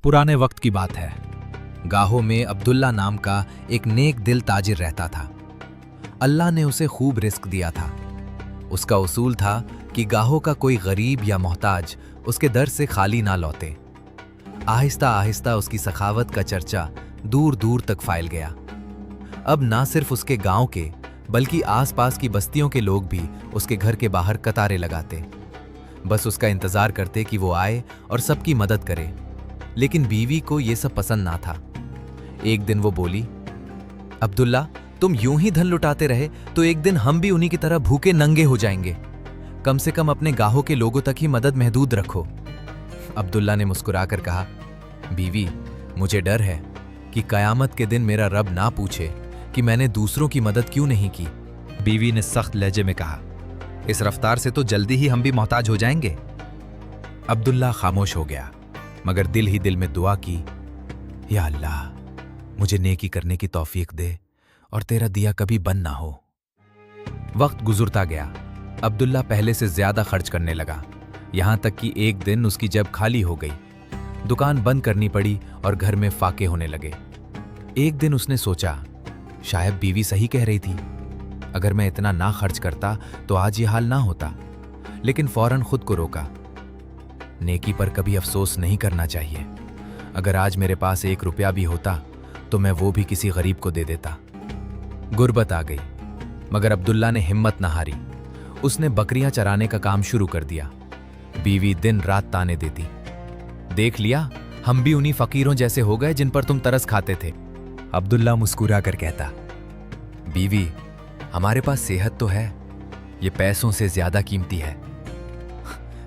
पुराने वक्त की बात है। गाहों में अब्दुल्ला नाम का एक नेक दिल ताजिर रहता था। अल्लाह ने उसे खूब रिस्क दिया था। उसका उसूल था कि गाहों का कोई गरीब या मोहताज उसके दर से खाली ना लौटे। आहिस्ता आहिस्ता उसकी सखावत का चर्चा दूर दूर तक फैल गया। अब ना सिर्फ उसके गांव के बल्कि आसपास की बस्तियों के लोग भी उसके घर के बाहर कतारें लगाते, बस उसका इंतजार करते कि वो आए और सबकी मदद करे। लेकिन बीवी को ये सब पसंद ना था। एक दिन वो बोली, अब्दुल्ला, तुम यूं ही धन लुटाते रहे तो एक दिन हम भी उन्हीं की तरह भूखे नंगे हो जाएंगे। कम से कम अपने गाहों के लोगों तक ही मदद महदूद रखो। अब्दुल्ला ने मुस्कुराकर कहा, बीवी, मुझे डर है कि कयामत के दिन मेरा रब ना पूछे कि मैंने दूसरों की मदद क्यों नहीं की। बीवी ने सख्त लहजे में कहा, इस रफ्तार से तो जल्दी ही हम भी मोहताज हो जाएंगे। अब्दुल्ला खामोश हो गया, मगर दिल ही दिल में दुआ की, या अल्लाह, मुझे नेकी करने की तौफीक दे और तेरा दिया कभी बंद ना हो। वक्त गुजरता गया। अब्दुल्ला पहले से ज्यादा खर्च करने लगा, यहां तक कि एक दिन उसकी जेब खाली हो गई। दुकान बंद करनी पड़ी और घर में फाके होने लगे। एक दिन उसने सोचा, शायद बीवी सही कह रही थी। अगर मैं इतना ना खर्च करता तो आज ये हाल ना होता। लेकिन फौरन खुद को रोका। नेकी पर कभी अफसोस नहीं करना चाहिए। अगर आज मेरे पास 1 रुपया भी होता तो मैं वो भी किसी गरीब को दे देता। गुर्बत आ गई, मगर अब्दुल्ला ने हिम्मत न हारी। उसने बकरियां चराने का काम शुरू कर दिया। बीवी दिन रात ताने देती, देख लिया, हम भी उन्हीं फकीरों जैसे हो गए जिन पर तुम तरस खाते थे। अब्दुल्ला मुस्कुरा कर कहता, बीवी, हमारे पास सेहत तो है, ये पैसों से ज्यादा कीमती है।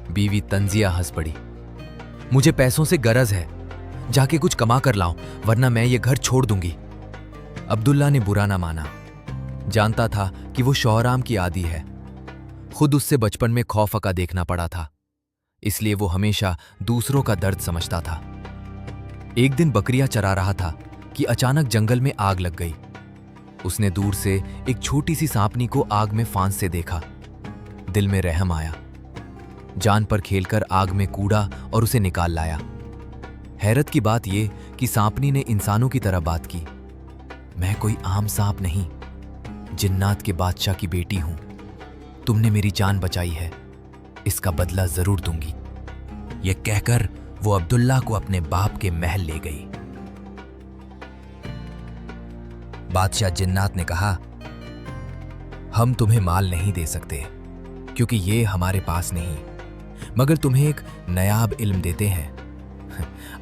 बीवी तंजिया हंस पड़ी, मुझे पैसों से गरज है, जाके कुछ कमा कर लाऊं, वरना मैं ये घर छोड़ दूंगी। अब्दुल्ला ने बुरा ना माना। जानता था कि वो शौहराम की आदी है। खुद उससे बचपन में खौफका देखना पड़ा था, इसलिए वो हमेशा दूसरों का दर्द समझता था। एक दिन बकरियां चरा रहा था कि अचानक जंगल में आग लग गई। उसने दूर से एक छोटी सी सांपनी को आग में फांस से देखा। दिल में रहम आया। जान पर खेलकर आग में कूड़ा और उसे निकाल लाया। हैरत की बात यह कि सांपनी ने इंसानों की तरह बात की, मैं कोई आम सांप नहीं, जिन्नात के बादशाह की बेटी हूं। तुमने मेरी जान बचाई है, इसका बदला जरूर दूंगी। यह कहकर वो अब्दुल्ला को अपने बाप के महल ले गई। बादशाह जिन्नात ने कहा, हम तुम्हें माल नहीं दे सकते क्योंकि ये हमारे पास नहीं, मगर तुम्हें एक नायाब इल्म देते हैं।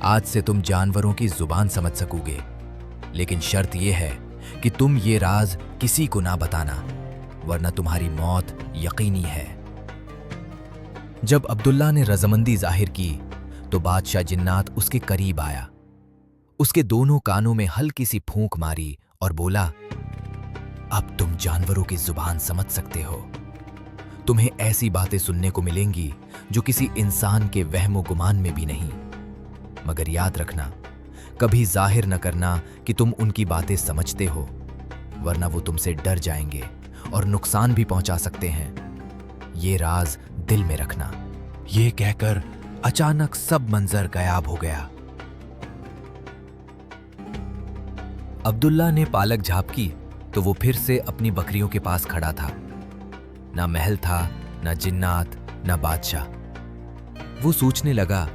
आज से तुम जानवरों की जुबान समझ सकोगे, लेकिन शर्त यह है कि तुम ये राज किसी को ना बताना, वरना तुम्हारी मौत यकीनी है। जब अब्दुल्ला ने रज़ामंदी जाहिर की तो बादशाह जिन्नात उसके करीब आया। उसके दोनों कानों में हल्की सी फूंक मारी और बोला, अब तुम जानवरों की जुबान समझ सकते हो। तुम्हें ऐसी बातें सुनने को मिलेंगी जो किसी इंसान के वहमो गुमान में भी नहीं, मगर याद रखना, कभी जाहिर न करना कि तुम उनकी बातें समझते हो, वरना वो तुमसे डर जाएंगे और नुकसान भी पहुंचा सकते हैं। ये राज दिल में रखना। ये कहकर अचानक सब मंजर गायब हो गया। अब्दुल्ला ने पालक झापकी तो वो फिर से अपनी बकरियों के पास खड़ा था। ना महल था, ना जिन्नात, ना बादशाह। वो सोचने लगा,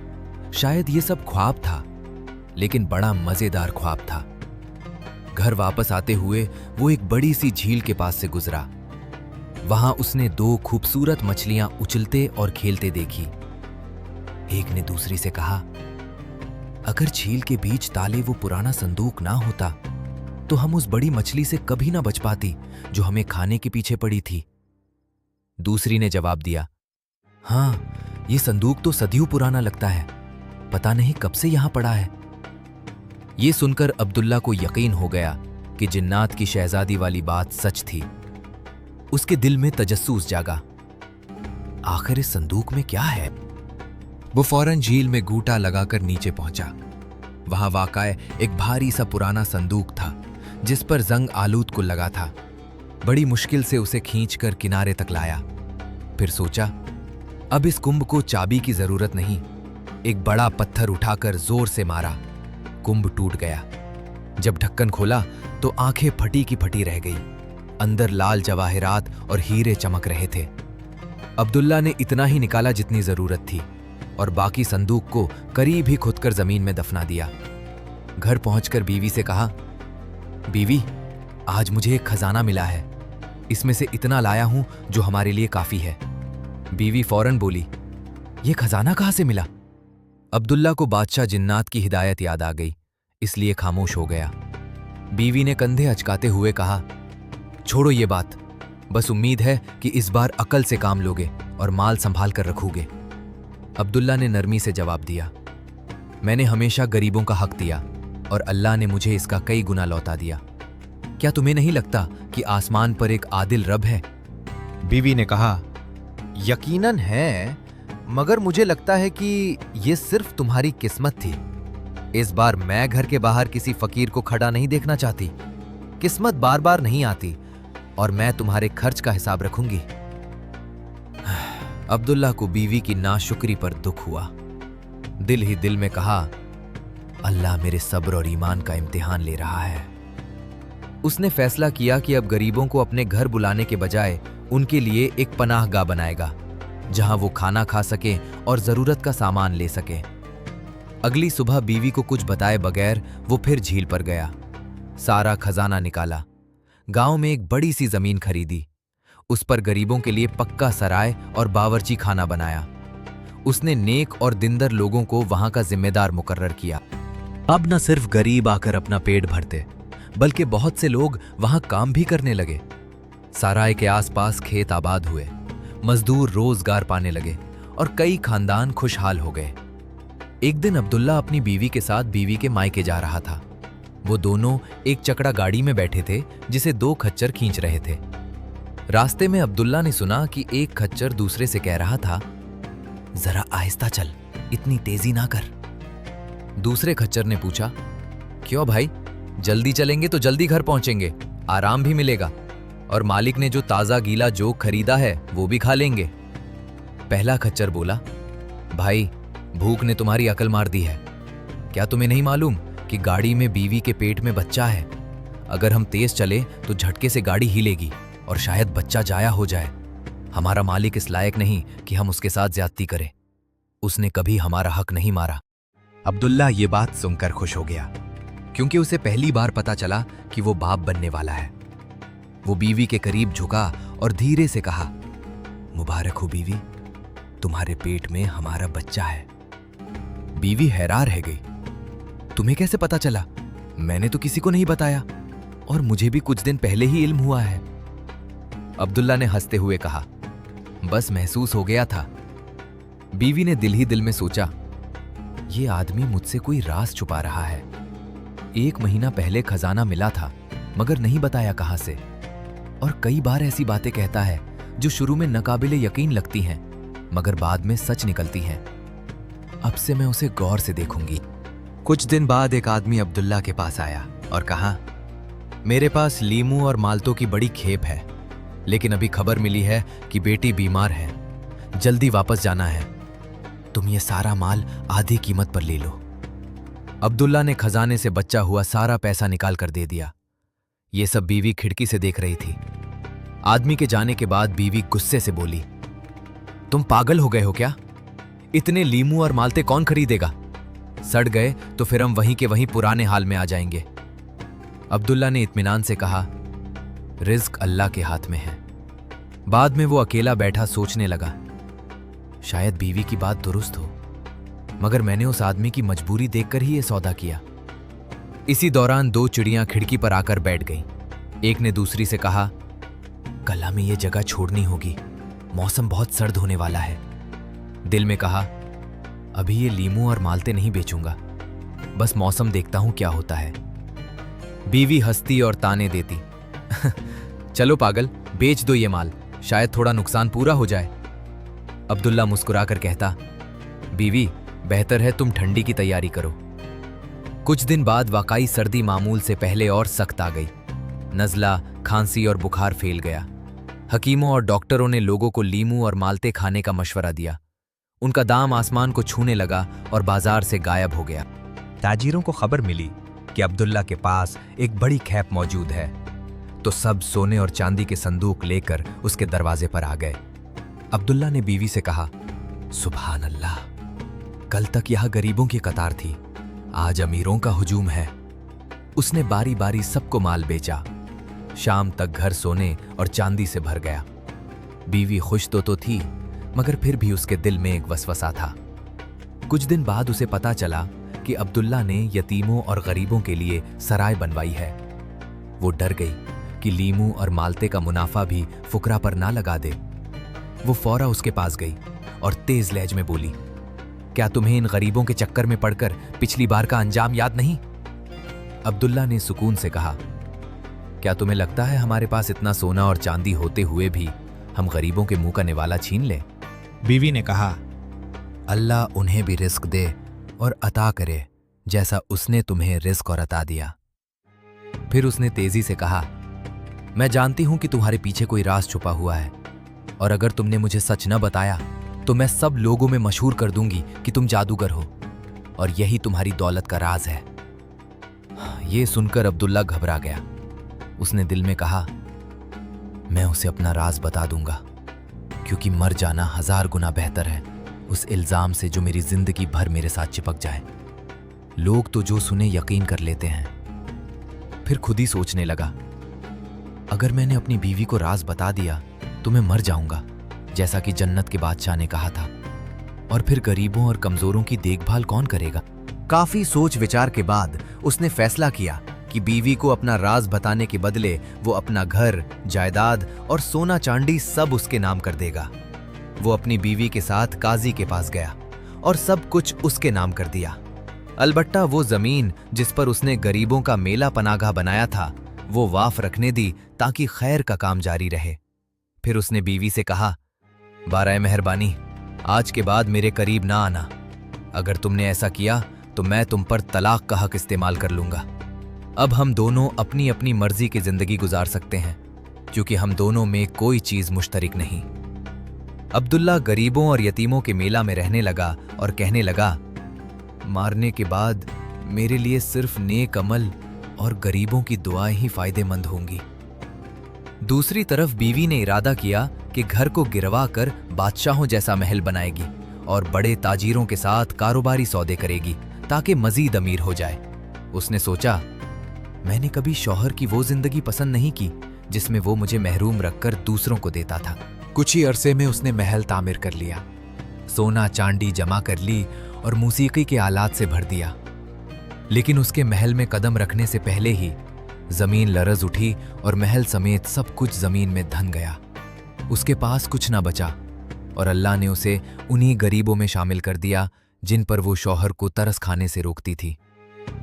शायद ये सब ख्वाब था, लेकिन बड़ा मजेदार ख्वाब था। घर वापस आते हुए वो एक बड़ी सी झील के पास से गुजरा। वहां उसने 2 खूबसूरत मछलियां उछलते और खेलते देखी। एक ने दूसरी से कहा, अगर झील के बीच ताले वो पुराना संदूक ना होता तो हम उस बड़ी मछली से कभी ना बच पाती जो हमें खाने के पीछे पड़ी थी। दूसरी ने जवाब दिया, हाँ, ये संदूक तो सदियों पुराना लगता है, पता नहीं कब से यहां पड़ा है। ये सुनकर अब्दुल्ला को यकीन हो गया कि जिन्नात की शहजादी वाली बात सच थी। उसके दिल में तजस्सुस जागा, आखिर इस संदूक में क्या है। वो फौरन झील में गूटा लगाकर नीचे पहुंचा। वहां वाक़ई एक भारी सा पुराना संदूक था जिस पर जंग आलूद को लगा था। बड़ी मुश्किल से उसे खींचकर किनारे तक लाया। फिर सोचा, अब इस कुंभ को चाबी की जरूरत नहीं, एक बड़ा पत्थर उठाकर जोर से मारा। कुंभ टूट गया। जब ढक्कन खोला तो आंखें फटी की फटी रह गई। अंदर लाल जवाहरात और हीरे चमक रहे थे। अब्दुल्ला ने इतना ही निकाला जितनी जरूरत थी और बाकी संदूक को करीब ही खुदकर जमीन में दफना दिया। घर पहुंचकर बीवी से कहा, बीवी, आज मुझे एक खजाना मिला है। इसमें से इतना लाया हूं जो हमारे लिए काफी है। बीवी फौरन बोली, यह खजाना कहां से मिला? अब्दुल्ला को बादशाह जिन्नात की हिदायत याद आ गई, इसलिए खामोश हो गया। बीवी ने कंधे अचकाते हुए कहा, छोड़ो ये बात, बस उम्मीद है कि इस बार अकल से काम लोगे और माल संभाल कर रखोगे। अब्दुल्ला ने नरमी से जवाब दिया, मैंने हमेशा गरीबों का हक दिया और अल्लाह ने मुझे इसका कई गुना लौटा दिया। क्या तुम्हें नहीं लगता कि आसमान पर एक आदिल रब है? बीवी ने कहा, यकीनन है, मगर मुझे लगता है कि यह सिर्फ तुम्हारी किस्मत थी। इस बार मैं घर के बाहर किसी फकीर को खड़ा नहीं देखना चाहती। किस्मत बार बार नहीं आती और मैं तुम्हारे खर्च का हिसाब रखूंगी। अब्दुल्ला को बीवी की नाशुक्री पर दुख हुआ। दिल ही दिल में कहा, अल्लाह मेरे सब्र और ईमान का इम्तिहान ले रहा है। उसने फैसला किया कि अब गरीबों को अपने घर बुलाने के बजाय उनके लिए एक पनाहगाह बनाएगा, जहां वो खाना खा सके और जरूरत का सामान ले सके। अगली सुबह बीवी को कुछ बताए बगैर वो फिर झील पर गया। सारा खजाना निकाला। गांव में एक बड़ी सी जमीन खरीदी। उस पर गरीबों के लिए पक्का सराय और बावर्ची खाना बनाया। उसने नेक और दिनदर लोगों को वहां का जिम्मेदार मुकर्रर किया। अब न सिर्फ गरीब आकर अपना पेट भरते, बल्कि बहुत से लोग वहां काम भी करने लगे। सराय के आसपास खेत आबाद हुए, मजदूर रोजगार पाने लगे और कई खानदान खुशहाल हो गए। एक दिन अब्दुल्ला अपनी बीवी के साथ बीवी के मायके जा रहा था। वो दोनों एक चकड़ा गाड़ी में बैठे थे जिसे दो खच्चर खींच रहे थे। रास्ते में अब्दुल्ला ने सुना कि एक खच्चर दूसरे से कह रहा था, जरा आहिस्ता चल, इतनी तेजी ना कर। दूसरे खच्चर ने पूछा, क्यों भाई, जल्दी चलेंगे तो जल्दी घर पहुंचेंगे, आराम भी मिलेगा और मालिक ने जो ताजा गीला जोग खरीदा है वो भी खा लेंगे। पहला खच्चर बोला, भाई, भूख ने तुम्हारी अकल मार दी है। क्या तुम्हें नहीं मालूम कि गाड़ी में बीवी के पेट में बच्चा है? अगर हम तेज चले तो झटके से गाड़ी हिलेगी और शायद बच्चा जाया हो जाए। हमारा मालिक इस लायक नहीं कि हम उसके साथ ज्यादती करें। उसने कभी हमारा हक नहीं मारा। अब्दुल्ला ये बात सुनकर खुश हो गया, क्योंकि उसे पहली बार पता चला कि वो बाप बनने वाला है। वो बीवी के करीब झुका और धीरे से कहा, मुबारक हो बीवी, तुम्हारे पेट में हमारा बच्चा है। बीवी हैरान रह गई, तुम्हें कैसे पता चला? मैंने तो किसी को नहीं बताया और मुझे भी कुछ दिन पहले ही इल्म हुआ है। अब्दुल्ला ने हंसते हुए कहा, बस महसूस हो गया था। बीवी ने दिल ही दिल में सोचा, ये आदमी मुझसे कोई राज छुपा रहा है। 1 महीना पहले खजाना मिला था, मगर नहीं बताया कहां से, और कई बार ऐसी बातें कहता है जो शुरू में नाकाबिले यकीन लगती हैं, मगर बाद में सच निकलती हैं। अब से मैं उसे गौर से देखूंगी। कुछ दिन बाद एक आदमी अब्दुल्ला के पास आया और कहा, मेरे पास लीमू और माल्टों की बड़ी खेप है, लेकिन अभी खबर मिली है कि बेटी बीमार है, जल्दी वापस जाना है। तुम ये सारा माल आधी कीमत पर ले लो। अब्दुल्ला ने खजाने से बचा हुआ सारा पैसा निकाल कर दे दिया। ये सब बीवी खिड़की से देख रही थी। आदमी के जाने के बाद बीवी गुस्से से बोली, तुम पागल हो गए हो क्या? इतने लीमू और माल्टे कौन खरीदेगा? सड़ गए तो फिर हम वहीं के वहीं पुराने हाल में आ जाएंगे। अब्दुल्ला ने इत्मीनान से कहा, रिज्क अल्लाह के हाथ में है। बाद में वो अकेला बैठा सोचने लगा, शायद बीवी की बात दुरुस्त हो, मगर मैंने उस आदमी की मजबूरी देखकर ही यह सौदा किया। इसी दौरान 2 चिड़ियां खिड़की पर आकर बैठ गईं। एक ने दूसरी से कहा, कल हमें यह जगह छोड़नी होगी, मौसम बहुत सर्द होने वाला है। दिल में कहा, अभी ये लीमू और माल्टे नहीं बेचूंगा, बस मौसम देखता हूं क्या होता है। बीवी हंसती और ताने देती, चलो पागल, बेच दो ये माल, शायद थोड़ा नुकसान पूरा हो जाए। अब्दुल्ला मुस्कुराकर कहता, बीवी, बेहतर है तुम ठंडी की तैयारी करो। कुछ दिन बाद वाकई सर्दी मामूल से पहले और सख्त आ गई। नज़ला, खांसी और बुखार फैल गया। हकीमों और डॉक्टरों ने लोगों को लीमू और माल्टे खाने का मशवरा दिया। उनका दाम आसमान को छूने लगा और बाजार से गायब हो गया। ताजिरों को खबर मिली कि अब्दुल्ला के पास एक बड़ी खैप मौजूद है, तो सब सोने और चांदी के संदूक लेकर उसके दरवाजे पर आ गए। अब्दुल्ला ने बीवी से कहा, सुभान अल्लाह, कल तक यहां गरीबों की कतार थी, आज अमीरों का हुजूम है। उसने बारी बारी सबको माल बेचा। शाम तक घर सोने और चांदी से भर गया। बीवी खुश तो थी, मगर फिर भी उसके दिल में एक वसवसा था। कुछ दिन बाद उसे पता चला कि अब्दुल्ला ने यतीमों और गरीबों के लिए सराय बनवाई है। वो डर गई कि लीमू और माल्टे का मुनाफा भी फुकरा पर ना लगा दे। वो फौरा उसके पास गई और तेज लहज में बोली, क्या तुम्हें इन गरीबों के चक्कर में पड़कर पिछली बार का अंजाम याद नहीं? अब्दुल्ला ने सुकून से कहा, क्या तुम्हें लगता है हमारे पास इतना सोना और चांदी होते हुए भी हम गरीबों के मुंह का निवाला छीन लें? बीवी ने कहा, अल्लाह उन्हें भी रिस्क दे और अता करे जैसा उसने तुम्हें रिस्क और अता दिया। फिर उसने तेजी से कहा, मैं जानती हूं कि तुम्हारे पीछे कोई राज छुपा हुआ है, और अगर तुमने मुझे सच न बताया तो मैं सब लोगों में मशहूर कर दूंगी कि तुम जादूगर हो और यही तुम्हारी दौलत का राज है। यह सुनकर अब्दुल्ला घबरा गया। उसने दिल में कहा, मैं उसे अपना राज बता दूंगा, क्योंकि मर जाना 1000 गुना बेहतर है उस इल्जाम से जो मेरी जिंदगी भर मेरे साथ चिपक जाए। लोग तो जो सुने यकीन कर लेते हैं। फिर खुद ही सोचने लगा, अगर मैंने अपनी बीवी को राज बता दिया तो मैं मर जाऊंगा, जैसा कि जन्नत के बादशाह ने कहा था, और फिर गरीबों और कमजोरों की देखभाल कौन करेगा? काफी सोच विचार के बाद उसने फैसला किया कि बीवी को अपना राज बताने के बदले वो अपना घर, जायदाद और सोना चांदी सब उसके नाम कर देगा। वो अपनी बीवी के साथ काजी के पास गया और सब कुछ उसके नाम कर दिया। अलबट्टा वो जमीन जिस पर उसने गरीबों का मेला पनागा बनाया था, वो वाफ रखने दी ताकि खैर का काम जारी रहे। फिर उसने बीवी से कहा, बाराए मेहरबानी, आज के बाद मेरे करीब ना आना। अगर तुमने ऐसा किया तो मैं तुम पर तलाक का हक इस्तेमाल कर लूंगा। अब हम दोनों अपनी अपनी मर्जी की जिंदगी गुजार सकते हैं, क्योंकि हम दोनों में कोई चीज मुश्तरिक नहीं। अब्दुल्ला गरीबों और यतीमों के मेला में रहने लगा और कहने लगा, मारने के बाद मेरे लिए सिर्फ नेक अमल और गरीबों की दुआएं ही फायदेमंद होंगी। दूसरी तरफ बीवी ने इरादा किया कि घर को गिरवा कर बादशाहों जैसा महल बनाएगी और बड़े ताजीरों के साथ कारोबारी सौदे करेगी ताकि मजीद अमीर हो जाए। उसने सोचा, मैंने कभी शौहर की वो जिंदगी पसंद नहीं की जिसमें वो मुझे महरूम रखकर दूसरों को देता था। कुछ ही अरसे में उसने महल तामीर कर लिया, सोना चांदी जमा कर ली और मूसीकी के आलात से भर दिया। लेकिन उसके महल में कदम रखने से पहले ही जमीन लरज उठी और महल समेत सब कुछ जमीन में धन गया। उसके पास कुछ ना बचा और अल्लाह ने उसे उन्हीं गरीबों में शामिल कर दिया जिन पर वो शौहर को तरस खाने से रोकती थी।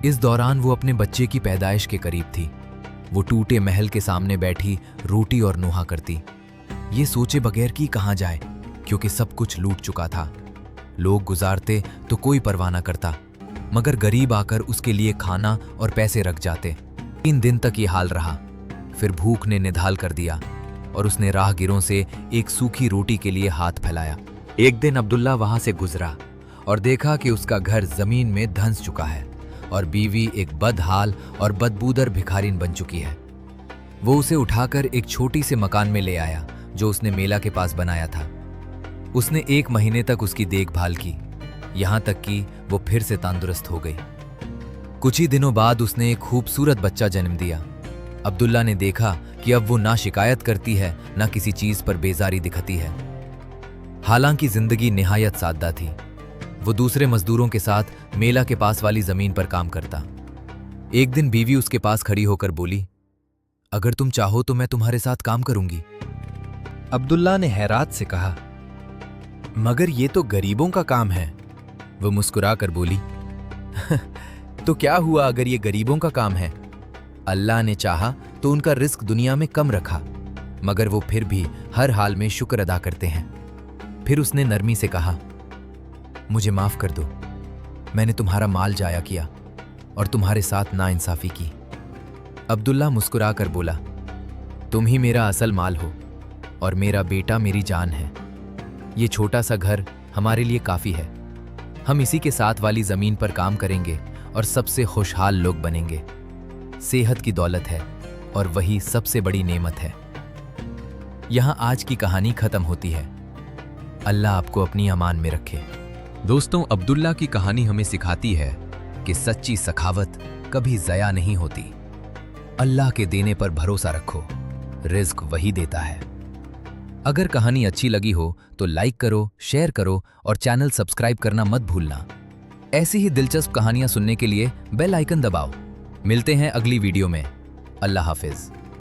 इस दौरान वो अपने बच्चे की पैदाइश के करीब थी। वो टूटे महल के सामने बैठी रोटी और नोहा करती, ये सोचे बगैर कि कहाँ जाए, क्योंकि सब कुछ लूट चुका था। लोग गुजारते तो कोई परवाह न करता, मगर गरीब आकर उसके लिए खाना और पैसे रख जाते। 3 दिन तक ये हाल रहा। फिर भूख ने निढाल कर दिया और उसने राहगीरों से एक सूखी रोटी के लिए हाथ फैलाया। एक दिन अब्दुल्ला वहां से गुजरा और देखा कि उसका घर जमीन में धंस चुका है और बीवी एक बदहाल और बदबूदर भिखारिन बन चुकी है। वो उसे उठाकर एक छोटी से मकान में ले आया जो उसने मेला के पास बनाया था। उसने 1 महीने तक उसकी देखभाल की, यहां तक कि वो फिर से तंदुरुस्त हो गई। कुछ ही दिनों बाद उसने एक खूबसूरत बच्चा जन्म दिया। अब्दुल्ला ने देखा कि अब वो ना शिकायत करती है, ना किसी चीज पर बेजारी दिखती है। हालांकि जिंदगी निहायत सादा थी। वो दूसरे मजदूरों के साथ मेला के पास वाली जमीन पर काम करता। एक दिन बीवी उसके पास खड़ी होकर बोली, अगर तुम चाहो तो मैं तुम्हारे साथ काम करूंगी। अब्दुल्ला ने हैरात से कहा, मगर ये तो गरीबों का काम है। वो मुस्कुराकर बोली, तो क्या हुआ अगर ये गरीबों का काम है? अल्लाह ने चाहा तो उनका रिस्क दुनिया में कम रखा, मगर वो फिर भी हर हाल में शुक्र अदा करते हैं। फिर उसने नरमी से कहा, मुझे माफ कर दो, मैंने तुम्हारा माल जाया किया और तुम्हारे साथ नाइंसाफी की। अब्दुल्ला मुस्कुराकर बोला, तुम ही मेरा असल माल हो और मेरा बेटा मेरी जान है। ये छोटा सा घर हमारे लिए काफ़ी है। हम इसी के साथ वाली ज़मीन पर काम करेंगे और सबसे खुशहाल लोग बनेंगे। सेहत की दौलत है और वही सबसे बड़ी नेमत है। यहाँ आज की कहानी खत्म होती है। अल्लाह आपको अपनी अमान में रखे। दोस्तों, अब्दुल्ला की कहानी हमें सिखाती है कि सच्ची सखावत कभी ज़या नहीं होती। अल्लाह के देने पर भरोसा रखो, रिज़्क वही देता है। अगर कहानी अच्छी लगी हो तो लाइक करो, शेयर करो और चैनल सब्सक्राइब करना मत भूलना। ऐसी ही दिलचस्प कहानियां सुनने के लिए बेल आइकन दबाओ। मिलते हैं अगली वीडियो में। अल्लाह हाफिज।